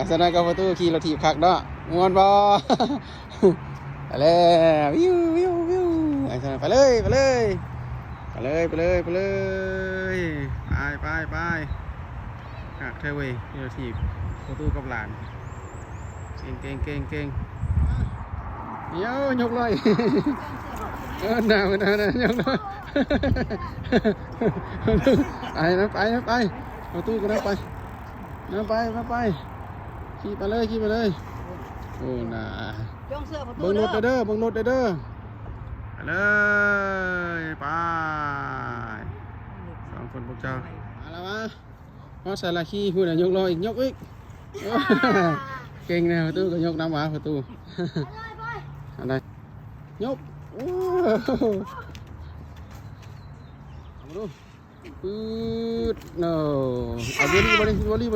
สนายกับประตูขี่รถถีบคักเนาะม่วนบ่ ไปเลยวิววิววิวไอ้สนายไปเลยไปเลยไปเลยไปเลยไปเลยไปหักเทวีขี่รถถีบประตูกับหลานเก่งเดี๋ยวยกเลยหนาวนะยกเลยไปประตูก็ได้ไปขี่ไปเลยโอ้น่าเบิ่งรถเด้อไปเลยไปสองคนพวกเจ้ามาแล้วมาใส่ละขี้พูดยกลอยยกอีกเก่งนะประตูก็ยกน้ำหวานประตูอะไรยกโอ้มาดูปื๊ดเนาะเอาบอลลี่